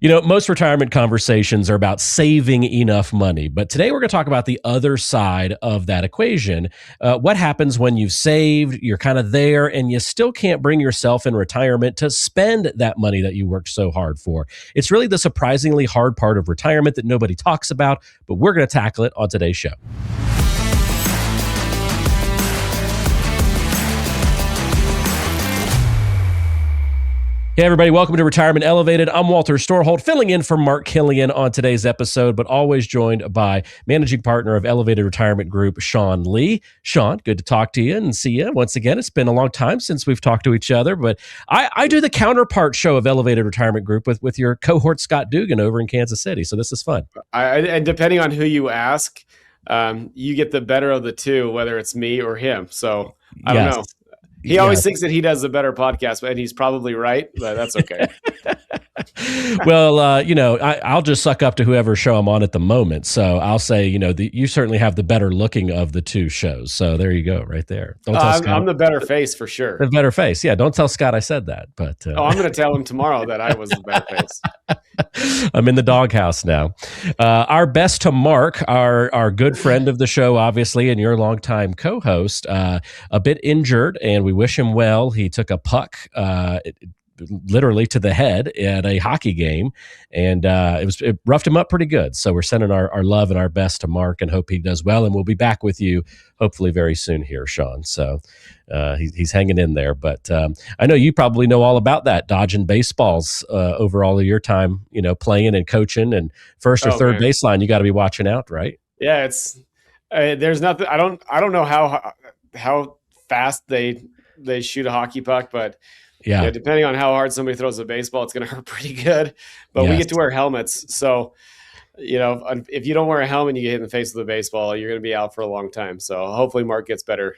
Most retirement conversations are about saving enough money, but today we're going to talk about the other side of that equation. What happens when you've saved, you're kind of there, and you still can't bring yourself in retirement to spend that money that you worked so hard for? It's really the surprisingly hard part of retirement that nobody talks about, but we're going to tackle it on today's show. Hey, everybody, welcome to Retirement Elevated. I'm Walter Storholt, filling in for Marc Killian on today's episode, but always joined by managing partner of Elevated Retirement Group, Sean Lee. Sean, good to talk to you and see you once again. It's been a long time since we've talked to each other, but I do the counterpart show of Elevated Retirement Group with your cohort, Scott Dugan, over in Kansas City, so this is fun. And depending on who you ask, you get the better of the two, whether it's me or him. So I don't know. He always thinks that he does a better podcast, and he's probably right, but that's okay. Well, I'll just suck up to whoever show I'm on at the moment. So I'll say, you certainly have the better looking of the two shows. So there you go, right there. Don't tell Scott. I'm the better face for sure. The better face. Yeah, don't tell Scott I said that. But I'm going to tell him tomorrow that I was the better face. I'm in the doghouse now. Our best to Marc, our good friend of the show, obviously, and your longtime co-host, a bit injured, and we wish him well. He took a puck literally to the head at a hockey game, and it roughed him up pretty good. So we're sending our love and our best to Marc and hope he does well, and we'll be back with you hopefully very soon here, Sean. So he's hanging in there, but I know you probably know all about that, dodging baseballs over all of your time, playing and coaching, and first or third baseline, you got to be watching out, right? Yeah, it's there's nothing. I don't know how fast they shoot a hockey puck, but yeah, depending on how hard somebody throws a baseball, it's going to hurt pretty good. But we get to wear helmets, so if you don't wear a helmet and you get hit in the face with a baseball, you're going to be out for a long time. So hopefully Marc gets better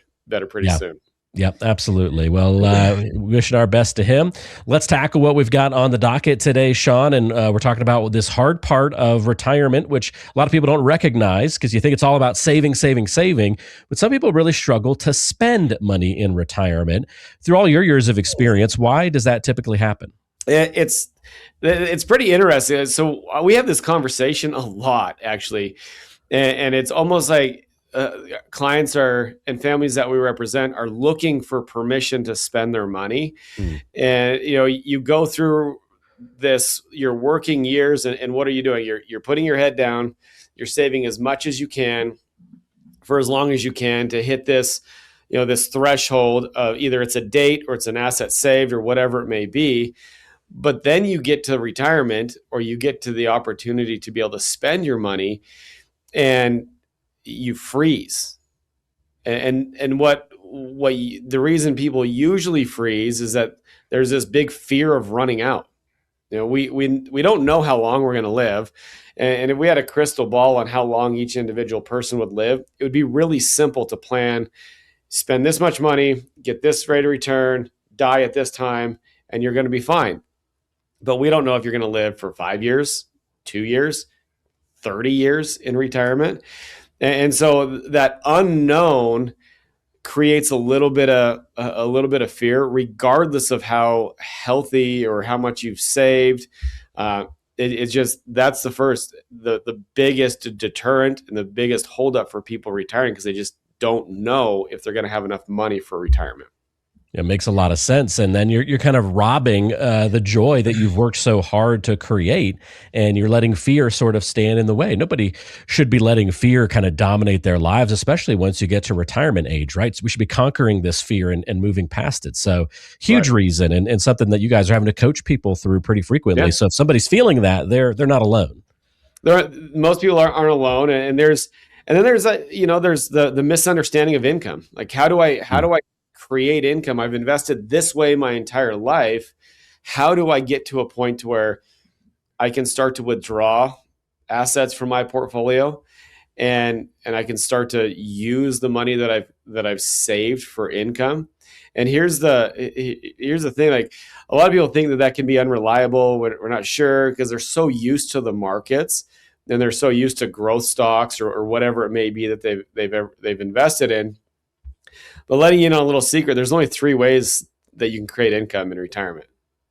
pretty soon. Yep, absolutely. Well, wishing our best to him. Let's tackle what we've got on the docket today, Sean, and we're talking about this hard part of retirement, which a lot of people don't recognize because you think it's all about saving, but some people really struggle to spend money in retirement. Through all your years of experience, why does that typically happen? It's pretty interesting. So we have this conversation a lot, actually, and it's almost like clients and families that we represent are looking for permission to spend their money. And, you go through your working years and what are you doing? You're putting your head down, you're saving as much as you can for as long as you can to hit this, this threshold of either it's a date or it's an asset saved or whatever it may be. But then you get to retirement or you get to the opportunity to be able to spend your money and you freeze. And the reason people usually freeze is that there's this big fear of running out. We don't know how long we're going to live. And if we had a crystal ball on how long each individual person would live, it would be really simple to plan, spend this much money, get this rate of return, die at this time, and you're going to be fine. But we don't know if you're going to live for 5 years, 2 years, 30 years in retirement. And so that unknown creates a little bit of fear, regardless of how healthy or how much you've saved. It's just that's the biggest deterrent and the biggest holdup for people retiring because they just don't know if they're going to have enough money for retirement. It makes a lot of sense. And then you're kind of robbing the joy that you've worked so hard to create, and you're letting fear sort of stand in the way. Nobody should be letting fear kind of dominate their lives, especially once you get to retirement age, right? So we should be conquering this fear and moving past it. So huge reason and something that you guys are having to coach people through pretty frequently. Yeah. So if somebody's feeling that, they're not alone. Most people aren't alone. And there's the misunderstanding of income. Like how do I create income? I've invested this way my entire life. How do I get to a point to where I can start to withdraw assets from my portfolio and I can start to use the money that I've saved for income? And here's the thing, like a lot of people think that can be unreliable. We're not sure because they're so used to the markets and they're so used to growth stocks or whatever it may be that they've invested in. But letting you know a little secret, there's only 3 ways that you can create income in retirement.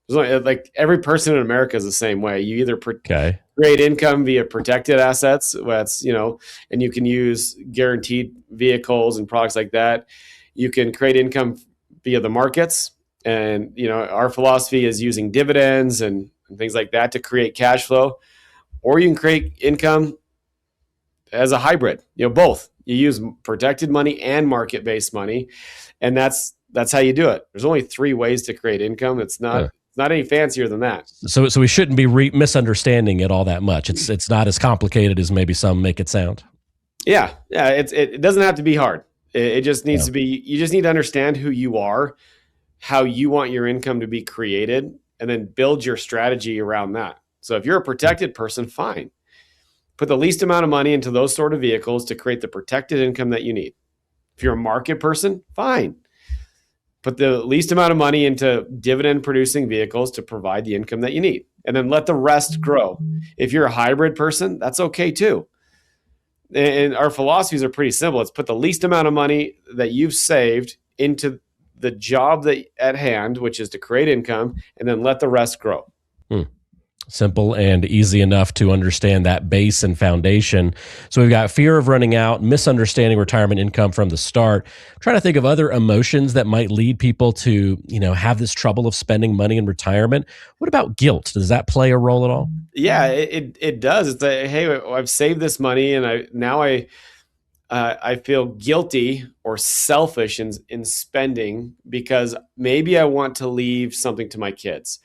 Like every person in America is the same way. You either Okay. create income via protected assets, that's, and you can use guaranteed vehicles and products like that. You can create income via the markets. And, our philosophy is using dividends and things like that to create cash flow. Or you can create income as a hybrid, both. You use protected money and market-based money. And that's how you do it. There's only 3 ways to create income. It's not any fancier than that. So we shouldn't be misunderstanding it all that much. It's not as complicated as maybe some make it sound. Yeah. It doesn't have to be hard. It just needs to be. You just need to understand who you are, how you want your income to be created, and then build your strategy around that. So if you're a protected person, fine. Put the least amount of money into those sort of vehicles to create the protected income that you need. If you're a market person, fine. Put the least amount of money into dividend producing vehicles to provide the income that you need. And then let the rest grow. If you're a hybrid person, that's okay too. And our philosophies are pretty simple. It's put the least amount of money that you've saved into the job that at hand, which is to create income, and then let the rest grow. Simple and easy enough to understand that base and foundation. So we've got fear of running out, misunderstanding retirement income from the start. I'm trying to think of other emotions that might lead people to, have this trouble of spending money in retirement. What about guilt? Does that play a role at all? Yeah, it does. It's like, hey, I've saved this money, and I feel guilty or selfish in spending because maybe I want to leave something to my kids,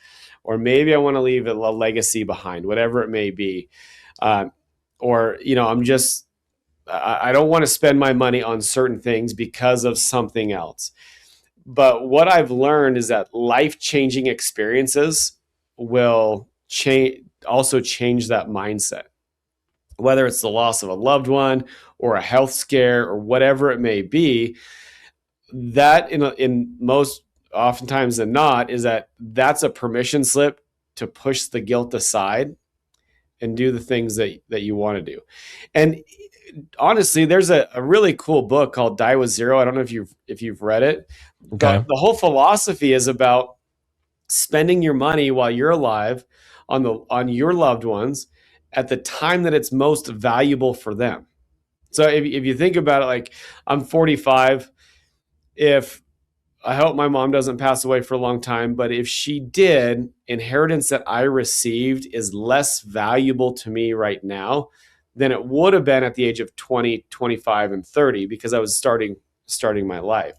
or maybe I want to leave a legacy behind, whatever it may be. Or, I don't want to spend my money on certain things because of something else. But what I've learned is that life-changing experiences will also change that mindset. Whether it's the loss of a loved one or a health scare or whatever it may be, that in most oftentimes than not is that's a permission slip to push the guilt aside and do the things that you want to do. And honestly, there's a really cool book called Die with Zero. I don't know if you've read it. Okay. The whole philosophy is about spending your money while you're alive on your loved ones at the time that it's most valuable for them. So if you think about it, like I'm 45, if I hope my mom doesn't pass away for a long time, but if she did, inheritance that I received is less valuable to me right now than it would have been at the age of 20, 25, and 30 because I was starting my life.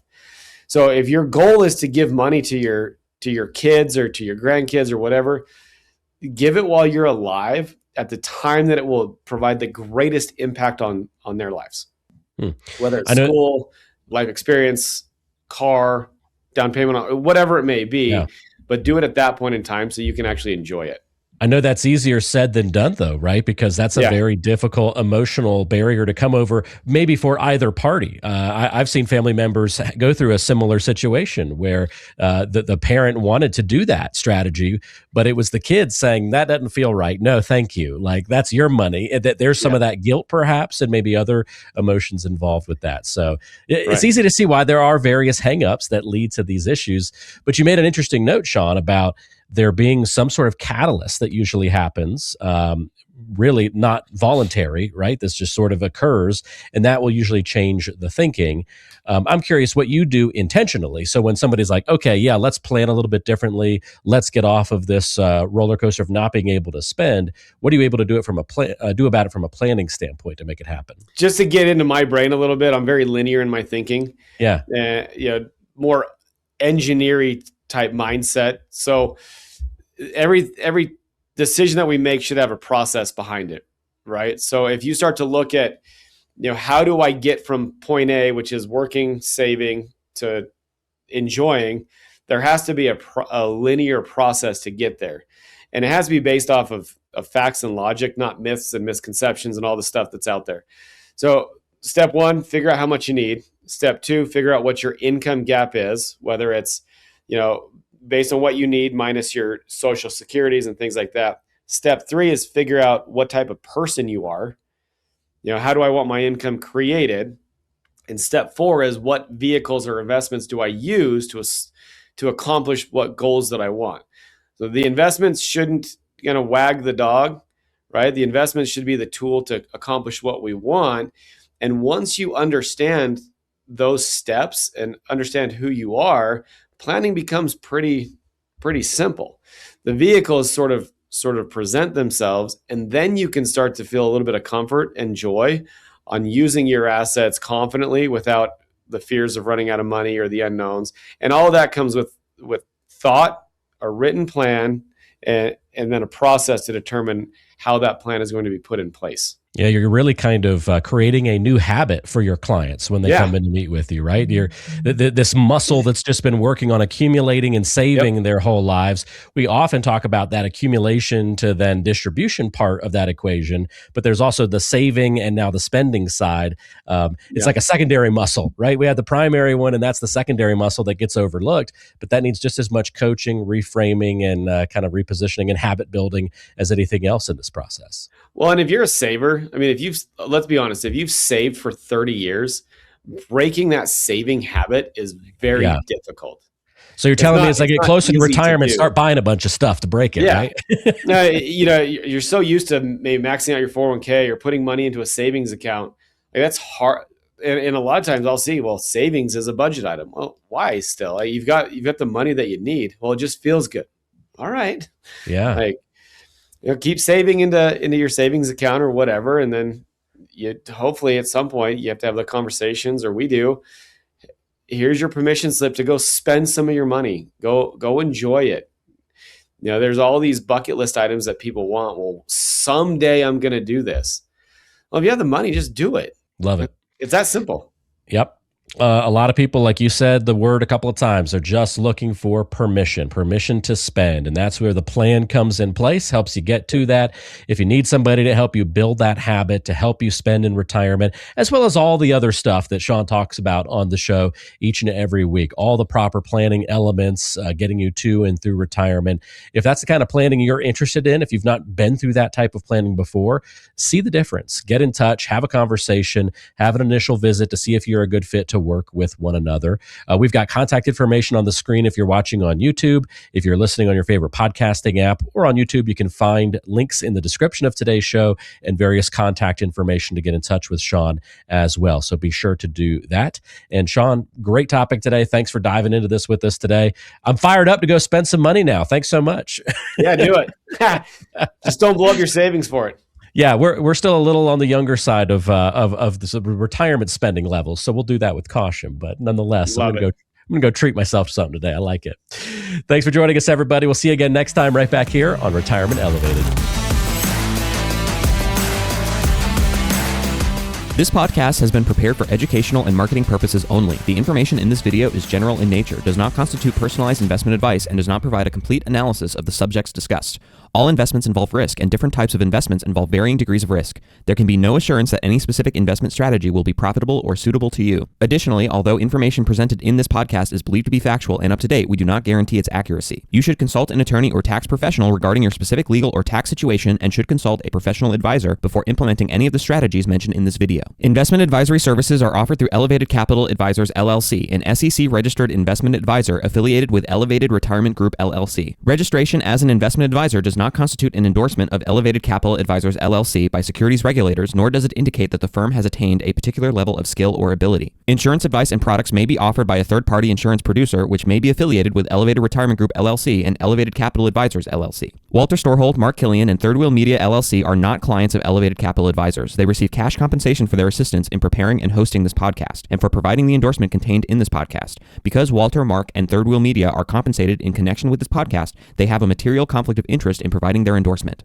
So if your goal is to give money to your kids or to your grandkids or whatever, give it while you're alive at the time that it will provide the greatest impact on their lives. Whether it's school, life experience, car, down payment, whatever it may be, but do it at that point in time so you can actually enjoy it. I know that's easier said than done, though, right? Because that's a very difficult emotional barrier to come over, maybe for either party. I've seen family members go through a similar situation where the parent wanted to do that strategy, but it was the kids saying, that doesn't feel right. No, thank you. Like, that's your money. There's some of that guilt, perhaps, and maybe other emotions involved with that. So it's easy to see why there are various hangups that lead to these issues. But you made an interesting note, Sean, about there being some sort of catalyst that usually happens, really not voluntary, right? This just sort of occurs, and that will usually change the thinking. I'm curious what you do intentionally. So when somebody's like, okay, yeah, let's plan a little bit differently. Let's get off of this roller coaster of not being able to spend. What are you able to do about it from a planning standpoint to make it happen? Just to get into my brain a little bit, I'm very linear in my thinking. Yeah. More engineering type mindset. So every decision that we make should have a process behind it, right? So if you start to look at, how do I get from point A, which is working, saving, to enjoying, there has to be a linear process to get there. And it has to be based off of facts and logic, not myths and misconceptions and all the stuff that's out there. So step 1, figure out how much you need. Step 2, figure out what your income gap is, whether it's, based on what you need minus your social securities and things like that. Step 3 is figure out what type of person you are. How do I want my income created? And step 4 is what vehicles or investments do I use to accomplish what goals that I want? So the investments shouldn't wag the dog, right? The investments should be the tool to accomplish what we want. And once you understand those steps and understand who you are, planning becomes pretty simple. The vehicles sort of present themselves, and then you can start to feel a little bit of comfort and joy on using your assets confidently without the fears of running out of money or the unknowns. And all of that comes with thought, a written plan, and then a process to determine how that plan is going to be put in place. Yeah, you're really kind of creating a new habit for your clients when they come in to meet with you, right? You're this muscle that's just been working on accumulating and saving their whole lives. We often talk about that accumulation to then distribution part of that equation, but there's also the saving and now the spending side. It's like a secondary muscle, right? We have the primary one, and that's the secondary muscle that gets overlooked, but that needs just as much coaching, reframing, and kind of repositioning and habit building as anything else in this process. Well, and if you're a saver, I mean, let's be honest, if you've saved for 30 years, breaking that saving habit is very difficult. So you're telling me as I get closer to retirement, start buying a bunch of stuff to break it, right? No, you're so used to maybe maxing out your 401k or putting money into a savings account. Like, that's hard. And a lot of times I'll see, well, savings is a budget item. Well, why still? Like, you've got the money that you need. Well, it just feels good. All right. Yeah. Like, keep saving into your savings account or whatever, and then hopefully at some point you have to have the conversations, or we do. Here's your permission slip to go spend some of your money. Go enjoy it. There's all these bucket list items that people want. Well, someday I'm going to do this. Well, if you have the money, just do it. Love it. It's that simple. Yep. A lot of people, like you said the word a couple of times, are just looking for permission to spend. And that's where the plan comes in place, helps you get to that. If you need somebody to help you build that habit, to help you spend in retirement, as well as all the other stuff that Sean talks about on the show each and every week, all the proper planning elements, getting you to and through retirement. If that's the kind of planning you're interested in, if you've not been through that type of planning before, see the difference. Get in touch, have a conversation, have an initial visit to see if you're a good fit to work with one another. We've got contact information on the screen if you're watching on YouTube. If you're listening on your favorite podcasting app or on YouTube, you can find links in the description of today's show and various contact information to get in touch with Sean as well. So be sure to do that. And Sean, great topic today. Thanks for diving into this with us today. I'm fired up to go spend some money now. Thanks so much. Yeah, do it. Just don't blow up your savings for it. Yeah, we're still a little on the younger side of the retirement spending levels, so we'll do that with caution. But nonetheless, I'm gonna go treat myself to something today. I like it. Thanks for joining us, everybody. We'll see you again next time, right back here on Retirement Elevated. This podcast has been prepared for educational and marketing purposes only. The information in this video is general in nature, does not constitute personalized investment advice, and does not provide a complete analysis of the subjects discussed. All investments involve risk, and different types of investments involve varying degrees of risk. There can be no assurance that any specific investment strategy will be profitable or suitable to you. Additionally, although information presented in this podcast is believed to be factual and up to date, we do not guarantee its accuracy. You should consult an attorney or tax professional regarding your specific legal or tax situation and should consult a professional advisor before implementing any of the strategies mentioned in this video. Investment advisory services are offered through Elevated Capital Advisors LLC, an SEC-registered investment advisor affiliated with Elevated Retirement Group LLC. Registration as an investment advisor does not constitute an endorsement of Elevated Capital Advisors LLC by securities regulators, nor does it indicate that the firm has attained a particular level of skill or ability. Insurance advice and products may be offered by a third-party insurance producer, which may be affiliated with Elevated Retirement Group LLC and Elevated Capital Advisors LLC. Walter Storholt, Marc Killian, and Third Wheel Media LLC are not clients of Elevated Capital Advisors. They receive cash compensation for their assistance in preparing and hosting this podcast, and for providing the endorsement contained in this podcast. Because Walter, Marc, and Third Wheel Media are compensated in connection with this podcast, they have a material conflict of interest in providing their endorsement.